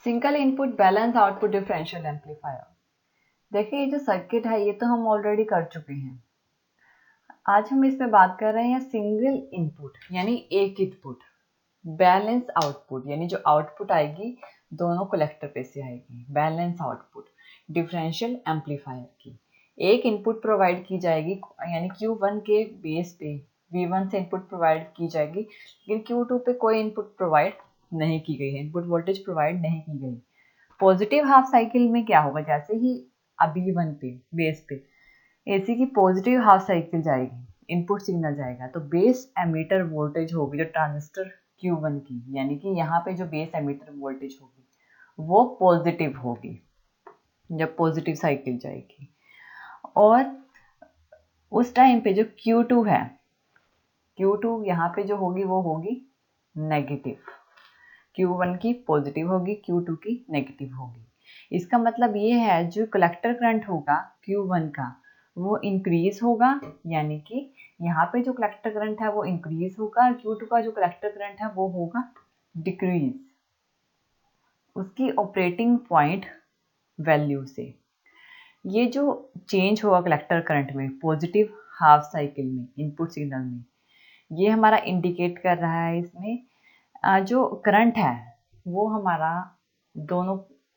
Single input balance output differential amplifier. देखिए ये जो सर्किट है ये तो हम ऑलरेडी कर चुके हैं। आज हम इसमें बात कर रहे हैं सिंगल इनपुट यानी एक इनपुट बैलेंस आउटपुट, यानी जो आउटपुट आएगी दोनों कलेक्टर पे से आएगी। बैलेंस आउटपुट डिफरेंशियल एम्पलीफायर की एक इनपुट प्रोवाइड की जाएगी, यानी Q1 के बेस पे V1 से इनपुट प्रोवाइड की जाएगी, लेकिन Q2 पे कोई इनपुट प्रोवाइड नहीं की गई है, इनपुट वोल्टेज प्रोवाइड नहीं की गई। पॉजिटिव हाफ साइकिल में क्या होगा, जैसे ही अभी वन पे बेस पे एसी की पॉजिटिव हाफ साइकिल जाएगी, इनपुट सिग्नल जाएगा, तो बेस एमीटर वोल्टेज होगी जो ट्रांजिस्टर Q1 की, यानी कि यहाँ पे जो बेस एमीटर वोल्टेज होगी वो पॉजिटिव होगी जब पॉजिटिव साइकिल जाएगी। और उस टाइम पे जो Q2 है, Q2 यहाँ पे जो होगी वो होगी नेगेटिव। Q1 की पॉजिटिव होगी, Q2 की नेगेटिव होगी। इसका मतलब ये है जो कलेक्टर करंट होगा Q1 का वो इंक्रीज होगा, यानी कि यहाँ पे जो कलेक्टर करंट है वो इंक्रीज होगा, और Q2 का जो कलेक्टर करंट है वो होगा डिक्रीज उसकी ऑपरेटिंग पॉइंट वैल्यू से। ये जो चेंज होगा कलेक्टर करंट में पॉजिटिव हाफ साइकिल में इनपुट सिग्नल में, ये हमारा इंडिकेट कर रहा है इसमें जो करंट है वो हमारा दोनों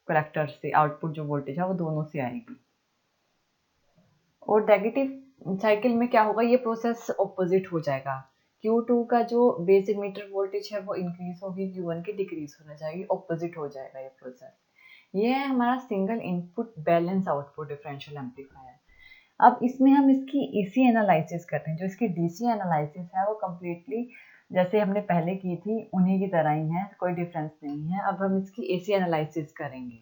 कलेक्टर से आउटपुट जो वोल्टेज है वो दोनों से आएगी। और नेगेटिव साइकिल में क्या होगा, ये प्रोसेस ऑपोजिट हो जाएगा। Q2 का जो बेस एमीटर वोल्टेज है वो इंक्रीज होगी, Q1 की डिक्रीज होना चाहिए, ऑपोजिट हो जाएगा ये प्रोसेस। ये है हमारा single input balance output differential amplifier. अब इसमें हम इसकी ईसी एनालिसिस करते हैं। जो इसकी डीसी एनालिसिस है वो कम्प्लीटली जैसे हमने पहले की थी उन्हीं की तरह ही है, कोई डिफरेंस नहीं है। अब हम इसकी एसी एनालिसिस करेंगे।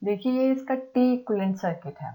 देखिए ये इसका टी इक्विवेलेंट सर्किट है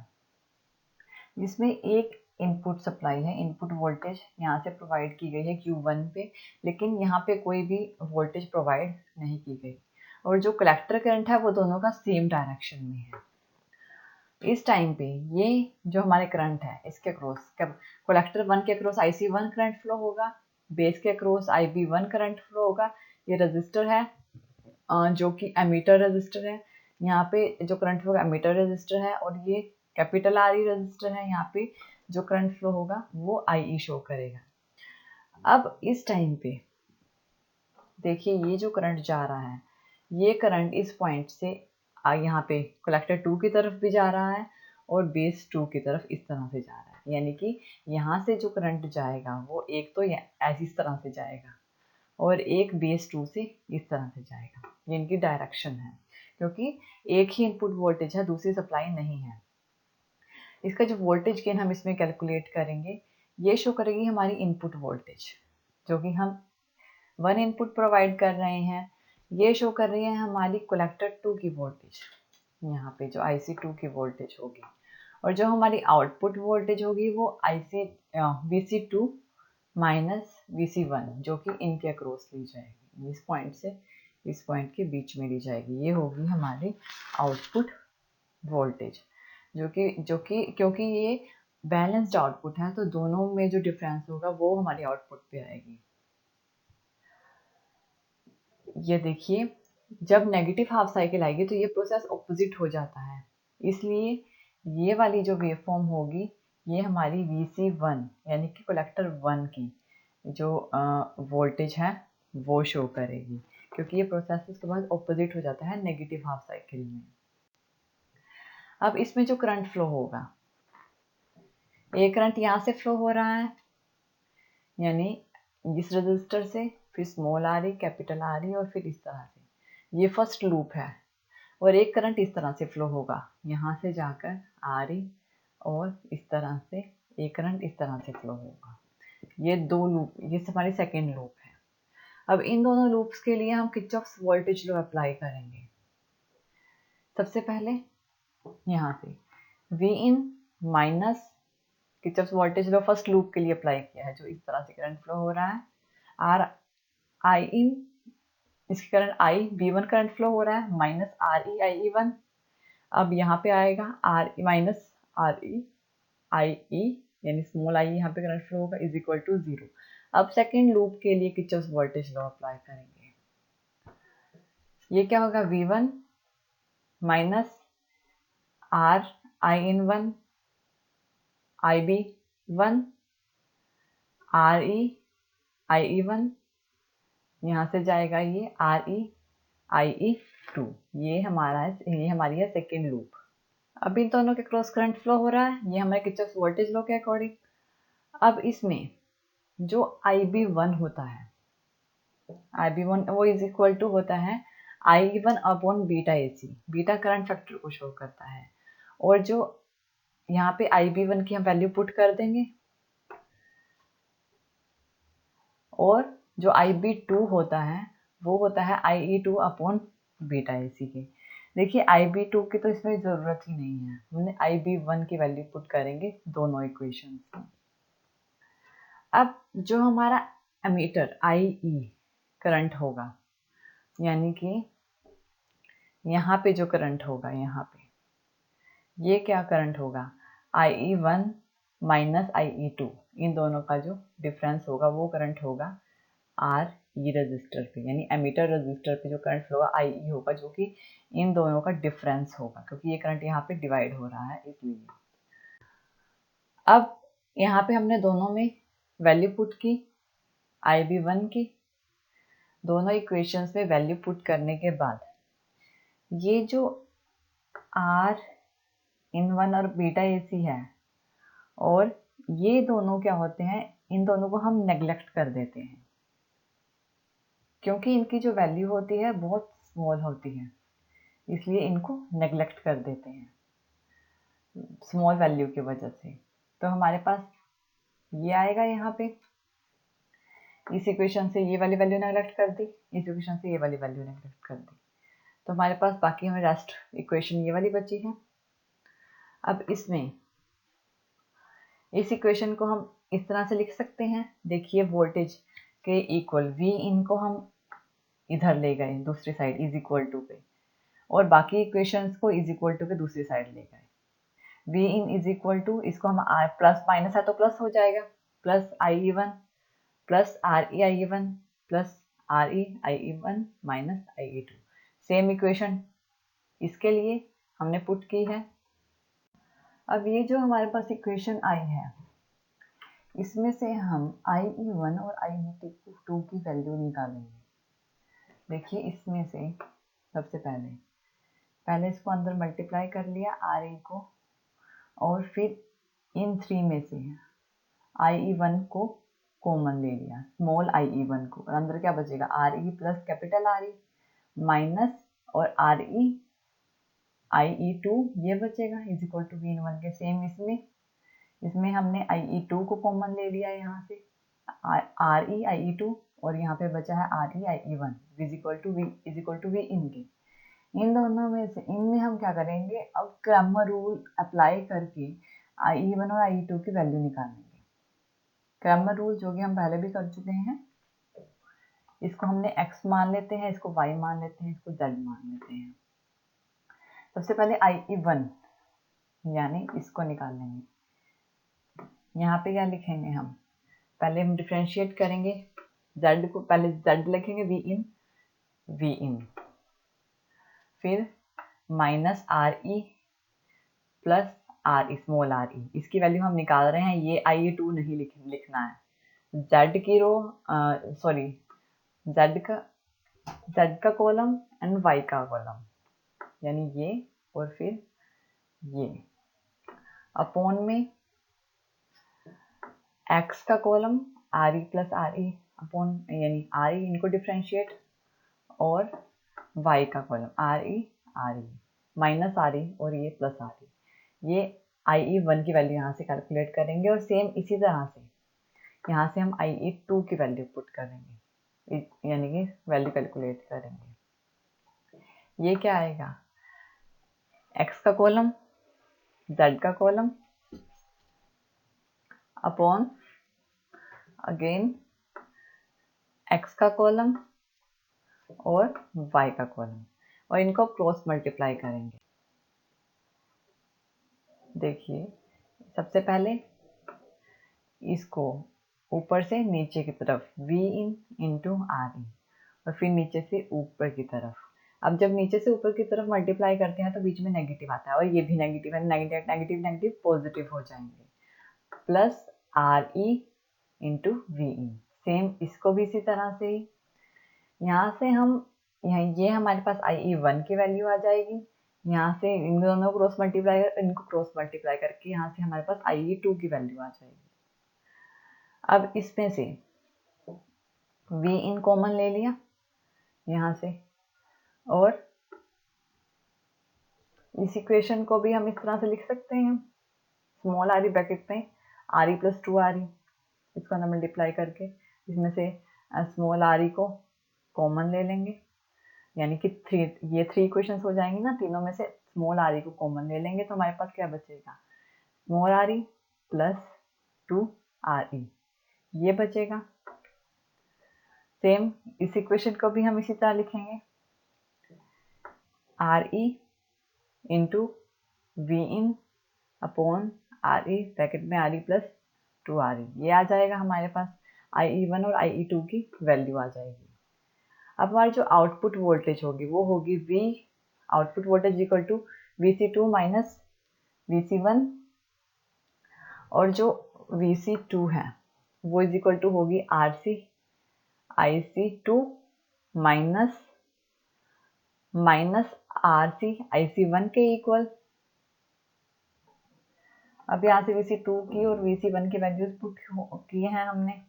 जिसमें एक इनपुट सप्लाई है, इनपुट वोल्टेज यहाँ से प्रोवाइड की गई है Q1 पे, लेकिन यहाँ पे कोई भी वोल्टेज प्रोवाइड नहीं की गई, और जो कलेक्टर करंट है वो दोनों का सेम डायरेक्शन में है। इस टाइम पे ये जो हमारे करंट है इसके अक्रॉस कलेक्टर 1 के अक्रॉस IC1 करंट फ्लो होगा, बेस के अक्रॉस IB1 करंट फ्लो होगा। ये रजिस्टर है जो कि एमीटर रजिस्टर है, यहाँ पे जो करंट होगा एमीटर रजिस्टर है, और ये कैपिटल RE रजिस्टर है, यहाँ पे जो करंट फ्लो होगा वो IE शो करेगा। अब इस टाइम पे देखिए ये जो करंट जा रहा है, ये करंट इस पॉइंट से यहाँ पे कलेक्टर 2 की तरफ भी जा रहा है और बेस 2 की तरफ इस तरह से जा रहा है, यानी कि यहाँ से जो करंट जाएगा वो एक तो ऐसी इस तरह से जाएगा और एक बेस 2 से इस तरह से जाएगा। ये इनकी डायरेक्शन है, क्योंकि एक ही इनपुट वोल्टेज है, दूसरी सप्लाई नहीं है। इसका जो वोल्टेज गेन हम इसमें कैलकुलेट करेंगे, ये शो करेगी हमारी इनपुट वोल्टेज, जो कि हम 1 इनपुट प्रोवाइड कर रहे हैं। ये शो कर रही है हमारी कलेक्टर 2 की वोल्टेज, यहाँ पे जो IC2 की वोल्टेज होगी, और जो हमारी आउटपुट वोल्टेज होगी वो VC2 माइनस VC1 जो कि इनके अक्रॉस ली जाएगी, इस पॉइंट से इस पॉइंट के बीच में ली जाएगी। ये होगी हमारी आउटपुट वोल्टेज, जो कि क्योंकि ये बैलेंस्ड आउटपुट है तो दोनों में जो डिफरेंस होगा वो हमारी आउटपुट पे आएगी। ये देखिए जब नेगेटिव हाफ साइकिल आएगी तो ये प्रोसेस ऑपोजिट हो जाता है, इसलिए ये वाली जो वेवफॉर्म होगी ये हमारी VC1 यानी कि कलेक्टर 1 की जो वोल्टेज है वो शो करेगी, क्योंकि ये प्रोसेस उसके बाद ऑपोजिट हो जाता है नेगेटिव हाफ साइकिल में। अब इसमें जो करंट फ्लो होगा, एक करंट यहाँ से फ्लो हो रहा है, यानी इस रजिस्टर से, फिर स्मॉल RE कैपिटल RE और फिर इस तरह से, ये फर्स्ट लूप है। और एक करंट इस तरह से फ्लो होगा, यहाँ से जाकर RE और इस तरह से एक करंट इस तरह से फ्लो होगा। ये दो लूप, ये हमारी सेकेंड लूप है। अब इन दोनों लूप्स के लिए हम किरचॉफ्स वोल्टेज लॉ अप्लाई करेंगे। सबसे पहले यहाँ से Vin minus Kirchhoff's voltage law first loop के लिए अप्लाई किया है, जो इस तरह से करंट फ्लो हो रहा है। Rin इसके करंट V1 करंट फ्लो हो रहा है माइनस RE IE1। अब यहाँ पे आएगा RE माइनस RE IE यानी स्मॉल I यहाँ पे करंट फ्लो होगा इज इक्वल टू 0। अब सेकेंड लूप के लिए किरचॉफ्स वोल्टेज लॉ अप्लाई करेंगे। ये क्या होगा, V1 minus R I in 1 I B 1 R E I E 1, यहाँ से जाएगा ये आर ई आई ई 2। ये हमारा है, ये हमारी है सेकेंड लूप। अब इन दोनों के क्रॉस करंट फ्लो हो रहा है, ये हमारे किरचॉफ वोल्टेज लॉ के अकॉर्डिंग। अब इसमें जो IB1 होता है, IB1 वो इज इक्वल टू होता है I1 upon beta AC, beta current factor को शो करता है। और जो यहाँ पे IB1 की हम वैल्यू पुट कर देंगे, और जो IB2 होता है वो होता है IE2 अपॉन बीटा AC के। देखिए IB2 की तो इसमें ज़रूरत ही नहीं है, हमने IB1 की वैल्यू पुट करेंगे दोनों इक्वेशंस में। अब जो हमारा एमीटर IE करंट होगा, यानी कि यहाँ पे जो करंट होगा, यहाँ पे ये क्या करंट होगा, IE1 माइनस IE2, इन दोनों का जो डिफरेंस होगा वो करंट होगा RE रजिस्टर पे, यानी एमीटर रजिस्टर पे जो करंट फ्लो होगा IE होगा, जो कि इन दोनों का डिफरेंस होगा, क्योंकि ये करंट यहाँ पे डिवाइड हो रहा है इसलिए। अब यहाँ पे हमने दोनों में वैल्यू पुट की IB1 की, दोनों इक्वेशंस में वैल्यू पुट करने के बाद ये जो R इन 1 और बीटा AC है, और ये दोनों क्या होते हैं, इन दोनों को हम नेग्लेक्ट कर देते हैं, क्योंकि इनकी जो वैल्यू होती है बहुत स्मॉल होती है, इसलिए इनको नेग्लेक्ट कर देते हैं स्मॉल वैल्यू की वजह से। तो हमारे पास ये आएगा, यहाँ पे इस इक्वेशन से ये वाली वैल्यू नेग्लेक्ट कर दी, इस इक्वेशन से ये वाली वैल्यू नेग्लेक्ट कर दी, तो हमारे पास बाकी हमें लास्ट इक्वेशन ये वाली बची है। अब इसमें इस इक्वेशन को हम इस तरह से लिख सकते हैं, देखिए वोल्टेज के इक्वल V इन को हम इधर ले गए दूसरी साइड इज इक्वल टू पे, और बाकी इक्वेशंस को इज इक्वल टू के दूसरी साइड ले गए। V in is equal to, इसको हम R प्लस माइनस है तो प्लस हो जाएगा, plus IE1 plus RE IE1 plus RE IE1 minus IE2। Same equation इसके लिए हमने पुट की है। अब ये जो हमारे पास इक्वेशन आई है, इसमें से हम IE1 और IE2 की वैल्यू निकालेंगे। देखिए इसमें से सबसे पहले इसको अंदर मल्टीप्लाई कर लिया RE को, और फिर इन 3 में से IE1 को कॉमन ले लिया, स्मॉल IE1 को, और अंदर क्या बचेगा RE plus capital RE minus और RE IE2 ये बचेगा इज इक्वल टू V1 के। सेम इसमें हमने IE2 को कॉमन ले लिया यहाँ से, RE IE2, और यहाँ पे बचा है RE IE1 is equal to V इनके। इन दोनों में से इनमें हम क्या करेंगे, अब क्रैमर रूल अप्लाई करके IE1 और IE2 की वैल्यू निकालेंगे। क्रैमर रूल जो कि हम पहले भी कर चुके हैं, इसको हमने x मान लेते हैं, इसको y मान लेते हैं, इसको z मान लेते हैं। सबसे पहले IE1 यानी इसको निकाल लेंगे। यहाँ पे क्या लिखेंगे, हम पहले हम डिफ्रेंशिएट करेंगे, z को पहले z लिखेंगे V इन, फिर minus RE plus RE small RE, इसकी वैल्यू हम निकाल रहे हैं, ये IE2 नहीं लिखना है। z की रो सॉरी z का कॉलम एंड y का कॉलम, यानी ये और फिर ये, अपॉन में x का column RE plus RE upon, यानी RE इनको डिफ्रेंशिएट, और y का कॉलम RE माइनस RE और ये प्लस RE। ये IE1 की वैल्यू यहाँ से कैलकुलेट करेंगे, और सेम इसी तरह से यहाँ से हम IE2 की वैल्यू पुट करेंगे, यानी कि वैल्यू कैलकुलेट करेंगे। ये क्या आएगा, x का कॉलम z का कॉलम अपॉन अगेन x का कॉलम और y का कॉलम, और इनको क्रॉस मल्टीप्लाई करेंगे। देखिए सबसे पहले इसको ऊपर से नीचे की तरफ V इन इंटू RE, और फिर नीचे से ऊपर की तरफ अब जब नीचे से ऊपर की तरफ मल्टीप्लाई करते हैं तो बीच में नेगेटिव आता है और ये भी नेगेटिव है, नेगेटिव नेगेटिव नेगेटिव पॉजिटिव हो जाएंगे, plus are E into V E. Same इसको भी इसी तरह से ही यहाँ से हम ये हमारे पास आई ई 1 की वैल्यू आ जाएगी, यहाँ से इन दोनों क्रॉस मल्टीप्लाई इनको क्रॉस मल्टीप्लाई करके यहाँ से हमारे पास आई ई 2 की वैल्यू आ जाएगी। अब इसमें से वी इन कॉमन ले लिया यहाँ से, और इस इक्वेशन को भी हम इस तरह से लिख सकते हैं, स्मॉल आर ई ब्रैकेट में आर ई प्लस 2 आर ई, इसको हम मल्टीप्लाई करके इसमें से स्मॉल आर ई को कॉमन ले लेंगे, यानी कि ये 3 इक्वेशंस हो जाएंगी ना, तीनों में से स्मॉल आर ई को कॉमन ले लेंगे तो हमारे पास क्या बचेगा, small are E plus 2 R E, ये बचेगा। सेम इस इक्वेशन को भी हम इसी तरह लिखेंगे, R E into V in upon R E bracket में R E plus 2 R E, ये आ जाएगा हमारे पास, आई ई 1 और आई ई 2 की वैल्यू आ जाएगी। अब हमारी जो आउटपुट वोल्टेज होगी वो होगी V output voltage equal to VC2 minus VC1, और जो VC2 है वो इज इक्वल टू होगी RC IC2 minus RC IC1 के इक्वल। अब यहाँ से VC2 की और VC1 की वैल्यूज पुट किए हैं हमने।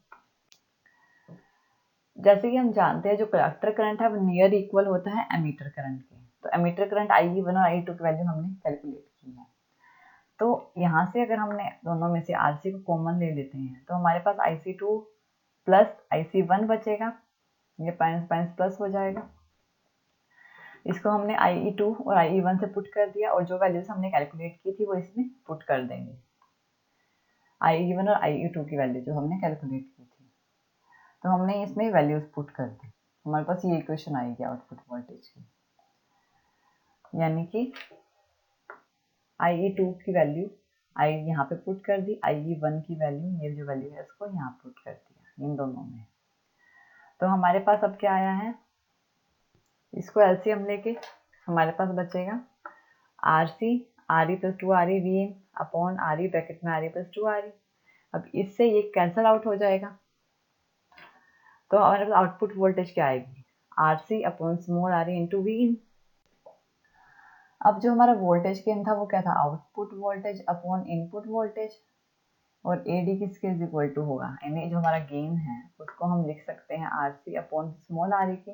जैसे कि हम जानते हैं जो कलेक्टर करंट है वो नियर इक्वल होता है एमीटर करंट के, तो एमीटर करंट IE1 और IE2 की वैल्यू हमने कैलकुलेट की है। तो यहाँ से अगर हमने दोनों में से RC को कॉमन ले लेते हैं तो हमारे पास IC2 प्लस IC1 बचेगा, ये पाइंस पाइंस प्लस हो जाएगा। इसको हमने IE2 और IE1 से पुट कर दिया और जो वैल्यूज हमने कैलकुलेट की थी वो इसमें पुट कर देंगे, IE1 और IE2 की वैल्यू जो हमने कैलकुलेट की थी, तो हमने इसमें वैल्यूज पुट कर दी, हमारे पास ये इक्वेशन आएगी आउटपुट वोल्टेज की, यानी कि IE2 की वैल्यू आई यहाँ पे पुट कर दी, IE1 की वैल्यू, ये जो वैल्यू है इसको यहाँ पुट कर दिया इन दोनों में। तो हमारे पास अब क्या आया है, इसको एलसीएम लेके हमारे पास बचेगा RC RE plus 2 RE V upon RE bracket में RE प्लस 2 RE। अब इससे ये कैंसल आउट हो जाएगा, तो हमारे पास आउटपुट वोल्टेज क्या आएगी, RC upon small RE into V in. अब जो हमारा वोल्टेज गेन था वो क्या था, output voltage upon input voltage, और AD किसके इज इक्वल टू होगा, यानी जो हमारा गेन है उसको हम लिख सकते हैं RC अपॉन स्मॉल RE के,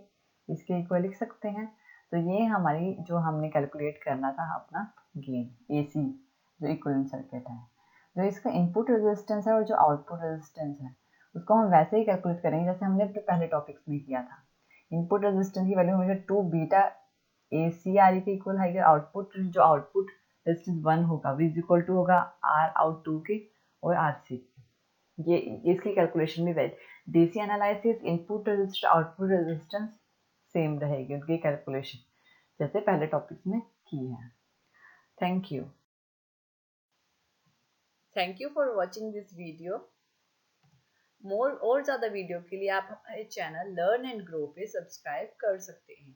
इसके इक्वल लिख सकते हैं। तो ये हमारी जो हमने कैलकुलेट करना था अपना गेन AC जो इक्विवेलेंट सर्किट है, जो इसका इनपुट रेजिस्टेंस है और जो आउटपुट रेजिस्टेंस है उसको हम वैसे ही कैलकुलेट करेंगे जैसे हमने अपने पहले टॉपिक्स में किया था। इनपुट रेजिस्टेंस की वैल्यू हमेशा 2 बीटा ACRE के इक्वल है, आउटपुट जो आउटपुट रेजिस्टेंस 1 होगा V इज इक्वल टू होगा R आउट 2 के और RC। ये इसकी कैलकुलेशन भी वैसे DC analysis input resistor output resistance same रहेगी, उनकी कैलकुलेशन जैसे पहले टॉपिक्स में की है। Thank you for watching this video. More और ज़्यादा वीडियो के लिए आप हमारे चैनल लर्न एंड ग्रो पे सब्सक्राइब कर सकते हैं।